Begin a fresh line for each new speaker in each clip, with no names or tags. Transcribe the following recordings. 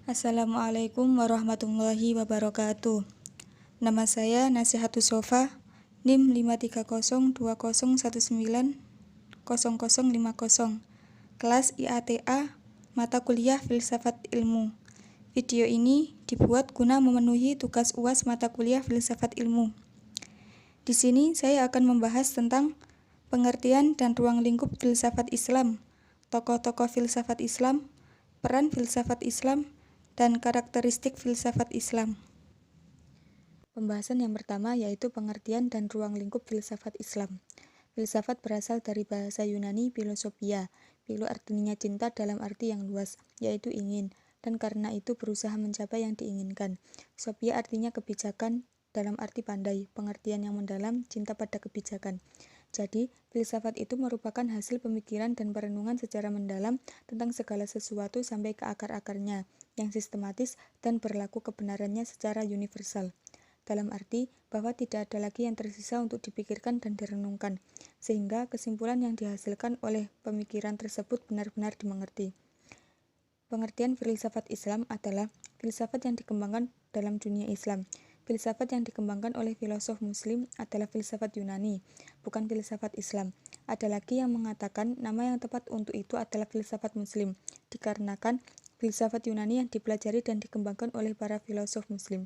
Assalamualaikum warahmatullahi wabarakatuh. Nama saya Nasihatus Sofa, NIM 53020190050, kelas IATA, mata kuliah Filsafat Ilmu. Video ini dibuat guna memenuhi tugas UAS mata kuliah Filsafat Ilmu. Di sini saya akan membahas tentang pengertian dan ruang lingkup filsafat Islam, tokoh-tokoh filsafat Islam, peran filsafat Islam, dan karakteristik filsafat Islam. Pembahasan yang pertama yaitu pengertian dan ruang lingkup filsafat Islam. Filsafat berasal dari bahasa Yunani philosophia. Philo artinya cinta dalam arti yang luas, yaitu ingin, dan karena itu berusaha mencapai yang diinginkan. Sophia artinya kebijakan dalam arti pandai, pengertian yang mendalam, cinta pada kebijakan. Jadi, filsafat itu merupakan hasil pemikiran dan perenungan secara mendalam tentang segala sesuatu sampai ke akar-akarnya, yang sistematis dan berlaku kebenarannya secara universal. Dalam arti bahwa tidak ada lagi yang tersisa untuk dipikirkan dan direnungkan, sehingga kesimpulan yang dihasilkan oleh pemikiran tersebut benar-benar dimengerti. Pengertian filsafat Islam adalah filsafat yang dikembangkan dalam dunia Islam. Filsafat yang dikembangkan oleh filosof Muslim adalah filsafat Yunani, bukan filsafat Islam. Ada lagi yang mengatakan nama yang tepat untuk itu adalah filsafat Muslim, dikarenakan filsafat Yunani yang dipelajari dan dikembangkan oleh para filosof Muslim.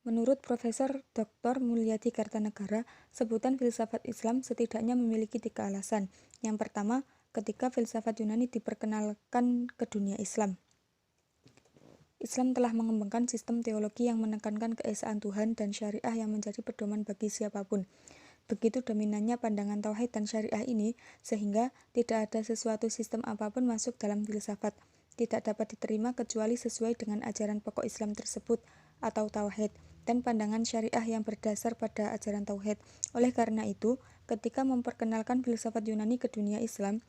Menurut Profesor Dr. Mulyadi Kartanegara, sebutan filsafat Islam setidaknya memiliki 3 alasan. Yang pertama, ketika filsafat Yunani diperkenalkan ke dunia Islam. Islam telah mengembangkan sistem teologi yang menekankan keesaan Tuhan dan syariah yang menjadi pedoman bagi siapapun. Begitu dominannya pandangan tauhid dan syariah ini, sehingga tidak ada sesuatu sistem apapun masuk dalam filsafat. Tidak dapat diterima kecuali sesuai dengan ajaran pokok Islam tersebut atau tauhid, dan pandangan syariah yang berdasar pada ajaran tauhid. Oleh karena itu, ketika memperkenalkan filsafat Yunani ke dunia Islam,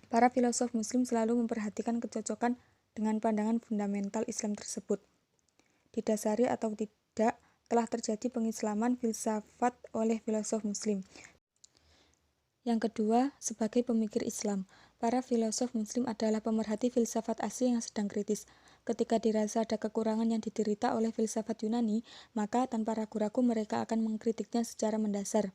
para filosof Muslim selalu memperhatikan kecocokan dengan pandangan fundamental Islam tersebut. Didasari atau tidak, telah terjadi pengislaman filsafat oleh filosof Muslim. Yang kedua, sebagai pemikir Islam, para filosof Muslim adalah pemerhati filsafat asli yang sedang kritis. Ketika dirasa ada kekurangan yang diderita oleh filsafat Yunani, maka tanpa ragu-ragu mereka akan mengkritiknya secara mendasar.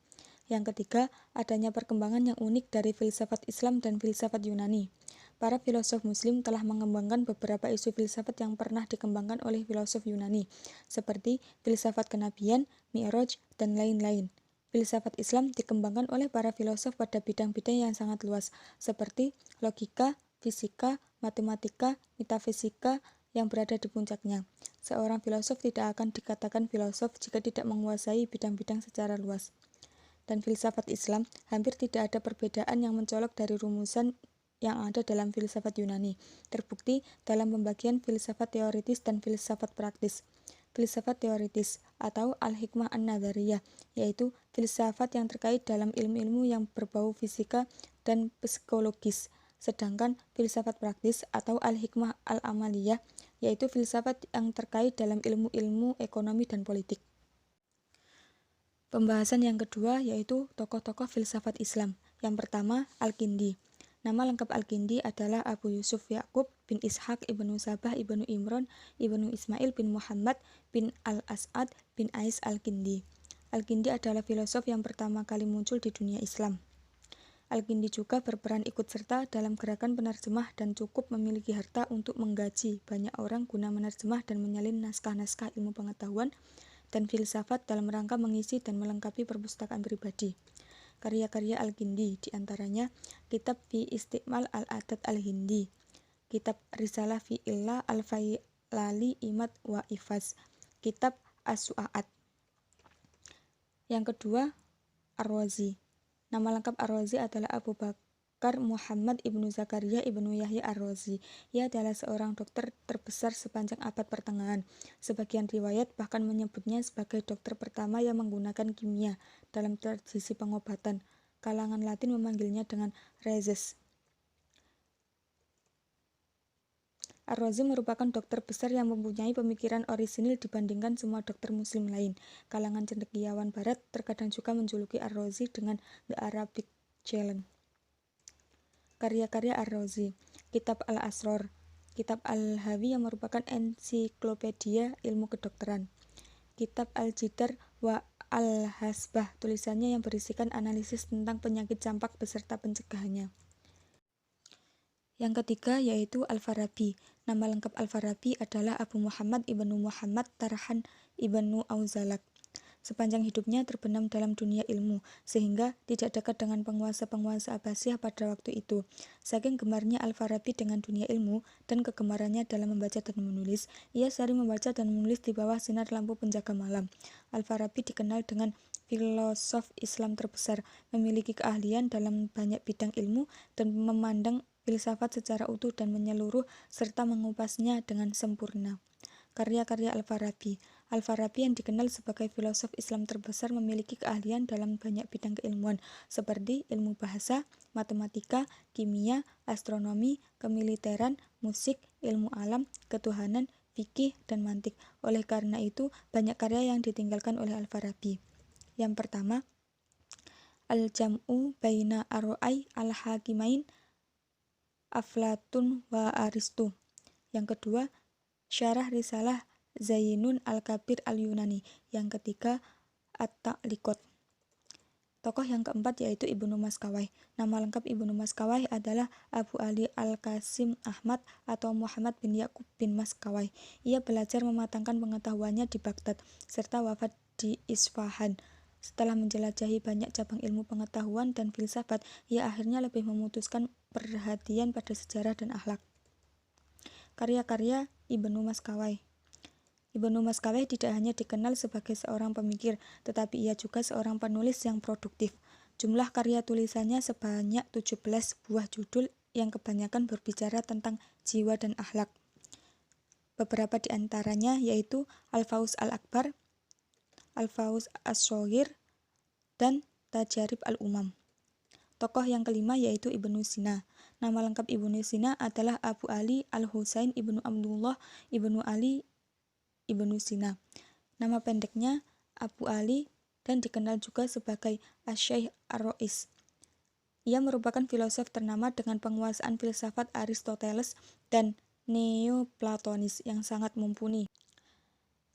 Yang ketiga, adanya perkembangan yang unik dari filsafat Islam dan filsafat Yunani. Para filosof Muslim telah mengembangkan beberapa isu filsafat yang pernah dikembangkan oleh filosof Yunani, seperti filsafat kenabian, Mi'raj, dan lain-lain. Filsafat Islam dikembangkan oleh para filosof pada bidang-bidang yang sangat luas, seperti logika, fisika, matematika, metafisika, yang berada di puncaknya. Seorang filosof tidak akan dikatakan filosof jika tidak menguasai bidang-bidang secara luas. Dan filsafat Islam hampir tidak ada perbedaan yang mencolok dari rumusan yang ada dalam filsafat Yunani, terbukti dalam pembagian filsafat teoritis dan filsafat praktis. Filsafat teoritis atau al-hikmah an-nadhariyah, yaitu filsafat yang terkait dalam ilmu-ilmu yang berbau fisika dan psikologis. Sedangkan filsafat praktis atau al-hikmah al-amaliyah, yaitu filsafat yang terkait dalam ilmu-ilmu ekonomi dan politik. Pembahasan yang kedua yaitu tokoh-tokoh filsafat Islam. Yang pertama, Al-Kindi. Nama lengkap Al-Kindi adalah Abu Yusuf Ya'qub bin Ishaq ibnu Sabah ibnu Imran ibnu Ismail bin Muhammad bin Al-As'ad bin Ais Al-Kindi. Al-Kindi adalah filosof yang pertama kali muncul di dunia Islam. Al-Kindi juga berperan ikut serta dalam gerakan penerjemah dan cukup memiliki harta untuk menggaji banyak orang guna menerjemah dan menyalin naskah-naskah ilmu pengetahuan dan filsafat dalam rangka mengisi dan melengkapi perpustakaan pribadi. Karya-karya Al-Kindi diantaranya Kitab fi Istiqmal Al-Adad Al-Hindi, Kitab Risalah fi Illa Al-Failali Imad wa Ifaz, Kitab As-Su'aat. Yang kedua, Ar-Razi. Nama lengkap Ar-Razi adalah Abu Bakar Muhammad ibnu Zakaria ibnu Yahya Ar-Razi. Ia adalah seorang dokter terbesar sepanjang abad pertengahan. Sebagian riwayat bahkan menyebutnya sebagai dokter pertama yang menggunakan kimia dalam tradisi pengobatan. Kalangan Latin memanggilnya dengan Rhazes. Ar-Razi merupakan dokter besar yang mempunyai pemikiran orisinil dibandingkan semua dokter muslim lain. Kalangan cendekiawan barat terkadang juga menjuluki Ar-Razi dengan The Arabic Challenge. Karya-karya Ar-Razi: Kitab Al-Asrar, Kitab Al-Hawi yang merupakan ensiklopedia ilmu kedokteran. Kitab Al-Jidar wa Al-Hasbah, tulisannya yang berisikan analisis tentang penyakit campak beserta pencegahannya. Yang ketiga yaitu Al-Farabi. Nama lengkap Al-Farabi adalah Abu Muhammad ibnu Muhammad Tarhan ibnu Auzalak. Sepanjang hidupnya terbenam dalam dunia ilmu, sehingga tidak dekat dengan penguasa-penguasa Abbasiyah pada waktu itu. Saking gemarnya Al-Farabi dengan dunia ilmu dan kegemarannya dalam membaca dan menulis, ia sering membaca dan menulis di bawah sinar lampu penjaga malam. Al-Farabi dikenal dengan filosof Islam terbesar, memiliki keahlian dalam banyak bidang ilmu dan memandang filsafat secara utuh dan menyeluruh serta mengupasnya dengan sempurna. Karya-karya Al-Farabi. Al-Farabi yang dikenal sebagai filosof Islam terbesar memiliki keahlian dalam banyak bidang keilmuan seperti ilmu bahasa, matematika, kimia, astronomi, kemiliteran, musik, ilmu alam, ketuhanan, fikih, dan mantik. Oleh karena itu, banyak karya yang ditinggalkan oleh Al-Farabi. Yang pertama, Al-Jam'u Baina Ar-Ra'ai Al-Hakimain Aflatun wa Aristu. Yang kedua, Syarah Risalah Zainun Al-Kabir Al-Yunani. Yang ketiga, At-Ta'liqat. Tokoh yang keempat yaitu Ibnu Maskawai. Nama lengkap Ibnu Maskawai adalah Abu Ali Al-Qasim Ahmad atau Muhammad bin Yakub bin Maskawai. Ia belajar mematangkan pengetahuannya di Baghdad serta wafat di Isfahan. Setelah menjelajahi banyak cabang ilmu pengetahuan dan filsafat, ia akhirnya lebih memutuskan perhatian pada sejarah dan akhlak. Karya-karya Ibnu Maskawai. Ibnu Maskawai tidak hanya dikenal sebagai seorang pemikir, tetapi ia juga seorang penulis yang produktif. Jumlah karya tulisannya sebanyak 17 buah judul yang kebanyakan berbicara tentang jiwa dan akhlak. Beberapa di antaranya yaitu Al-Faus Al-Akbar, Al-Faus As-Shaghir, dan Tajarib Al-Umam. Tokoh yang kelima yaitu Ibnu Sina. Nama lengkap Ibnu Sina adalah Abu Ali Al-Husain Ibnu Abdullah Ibnu Ali Ibnu Sina. Nama pendeknya Abu Ali dan dikenal juga sebagai Asy-Syaikh Ar-Ra'is. Ia merupakan filosof ternama dengan penguasaan filsafat Aristoteles dan Neoplatonis yang sangat mumpuni.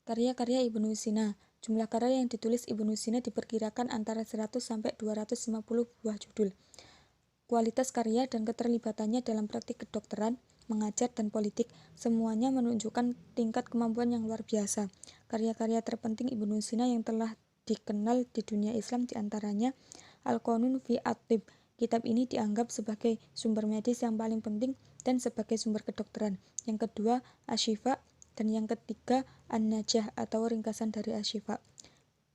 Karya-karya Ibnu Sina. Jumlah karya yang ditulis Ibnu Sina diperkirakan antara 100 sampai 250 buah judul. Kualitas karya dan keterlibatannya dalam praktik kedokteran, mengajar, dan politik semuanya menunjukkan tingkat kemampuan yang luar biasa. Karya-karya terpenting Ibnu Sina yang telah dikenal di dunia Islam diantaranya Al-Qanun fi At-Tibb. Kitab ini dianggap sebagai sumber medis yang paling penting dan sebagai sumber kedokteran. Yang kedua, Asy-Syifa, dan yang ketiga An-Najah atau ringkasan dari Asy-Syifa.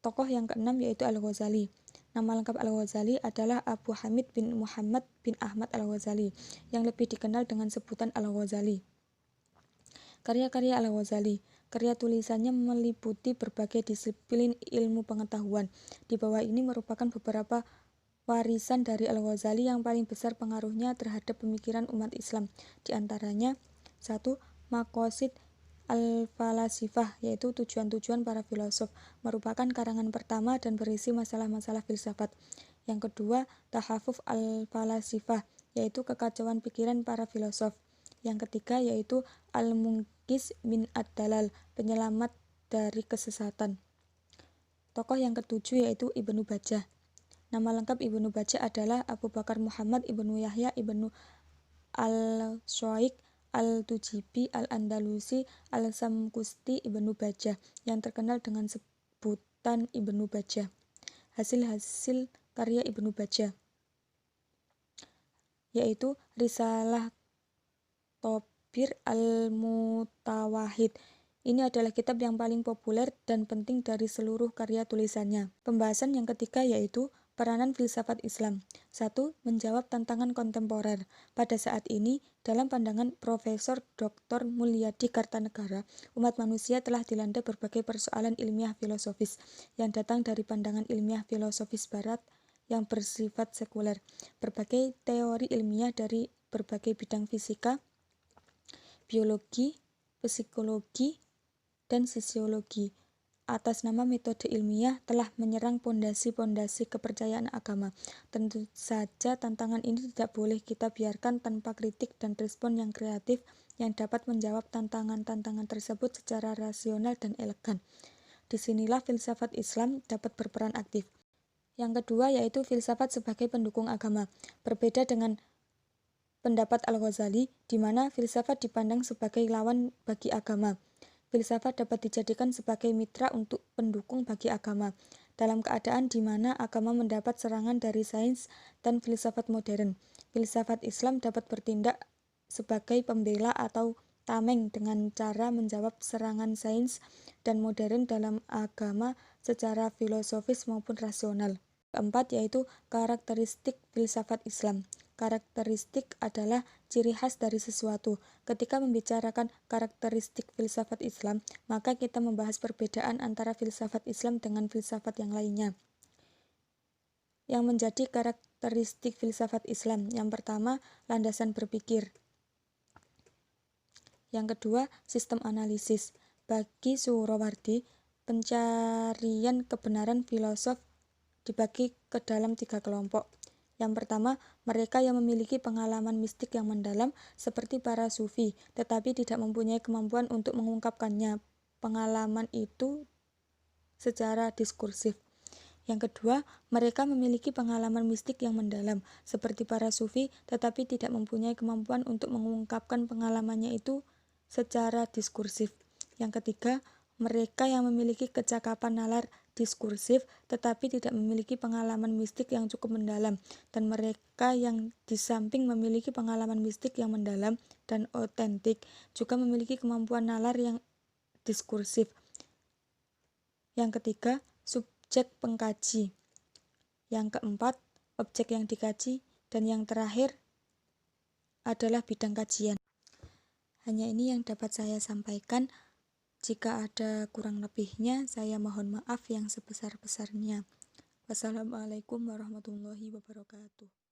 Tokoh yang keenam yaitu Al-Ghazali. Nama lengkap Al-Ghazali adalah Abu Hamid bin Muhammad bin Ahmad Al-Ghazali, yang lebih dikenal dengan sebutan Al-Ghazali. Karya-karya Al-Ghazali. Karya tulisannya meliputi berbagai disiplin ilmu pengetahuan. Di bawah ini merupakan beberapa warisan dari Al-Ghazali yang paling besar pengaruhnya terhadap pemikiran umat Islam. Di antaranya, 1. Maqasid Al-Falasifah, yaitu tujuan-tujuan para filosof, merupakan karangan pertama dan berisi masalah-masalah filsafat. Yang kedua, Tahafuf Al-Falasifah, yaitu kekacauan pikiran para filosof. Yang ketiga yaitu Al-Munqidh min Ad-Dalal, penyelamat dari kesesatan. Tokoh yang ketujuh yaitu Ibnu Bajjah. Nama lengkap Ibnu Bajjah adalah Abu Bakar Muhammad Ibnu Yahya Ibnu Al-Shaikh Al-Tujibi Al-Andalusi Al-Samkusti Ibnu Bajjah, yang terkenal dengan sebutan Ibnu Bajjah. Hasil-hasil karya Ibnu Bajjah yaitu Risalah Tobir Al-Mutawahhid. Ini adalah kitab yang paling populer dan penting dari seluruh karya tulisannya. Pembahasan yang ketiga yaitu peranan filsafat Islam. 1. Menjawab tantangan kontemporer. Pada saat ini, dalam pandangan Profesor Dr. Mulyadi Kartanegara, umat manusia telah dilanda berbagai persoalan ilmiah filosofis yang datang dari pandangan ilmiah filosofis barat yang bersifat sekuler. Berbagai teori ilmiah dari berbagai bidang fisika, biologi, psikologi, dan sosiologi atas nama metode ilmiah telah menyerang pondasi-pondasi kepercayaan agama. Tentu saja tantangan ini tidak boleh kita biarkan tanpa kritik dan respon yang kreatif yang dapat menjawab tantangan-tantangan tersebut secara rasional dan elegan. Disinilah filsafat Islam dapat berperan aktif. Yang kedua yaitu filsafat sebagai pendukung agama. Berbeda dengan pendapat Al-Ghazali, di mana filsafat dipandang sebagai lawan bagi agama. Filsafat dapat dijadikan sebagai mitra untuk pendukung bagi agama, dalam keadaan di mana agama mendapat serangan dari sains dan filsafat modern. Filsafat Islam dapat bertindak sebagai pembela atau tameng dengan cara menjawab serangan sains dan modern dalam agama secara filosofis maupun rasional. Keempat yaitu karakteristik filsafat Islam. Karakteristik adalah ciri khas dari sesuatu. Ketika membicarakan karakteristik filsafat Islam, maka kita membahas perbedaan antara filsafat Islam dengan filsafat yang lainnya. Yang menjadi karakteristik filsafat Islam, yang pertama, landasan berpikir. Yang kedua, sistem analisis. Bagi Suhrawardi, pencarian kebenaran filosof dibagi ke dalam 3 kelompok. Yang pertama, mereka yang memiliki pengalaman mistik yang mendalam seperti para sufi, tetapi tidak mempunyai kemampuan untuk mengungkapkannya. Pengalaman itu secara diskursif. Yang kedua, mereka memiliki pengalaman mistik yang mendalam seperti para sufi, tetapi tidak mempunyai kemampuan untuk mengungkapkan pengalamannya itu secara diskursif. Yang ketiga, mereka yang memiliki kecakapan nalar diskursif tetapi tidak memiliki pengalaman mistik yang cukup mendalam, dan mereka yang di samping memiliki pengalaman mistik yang mendalam dan otentik juga memiliki kemampuan nalar yang diskursif. Yang ketiga, subjek pengkaji. Yang keempat, objek yang dikaji, dan yang terakhir adalah bidang kajian. Hanya ini yang dapat saya sampaikan. Jika ada kurang lebihnya, saya mohon maaf yang sebesar-besarnya. Wassalamualaikum warahmatullahi wabarakatuh.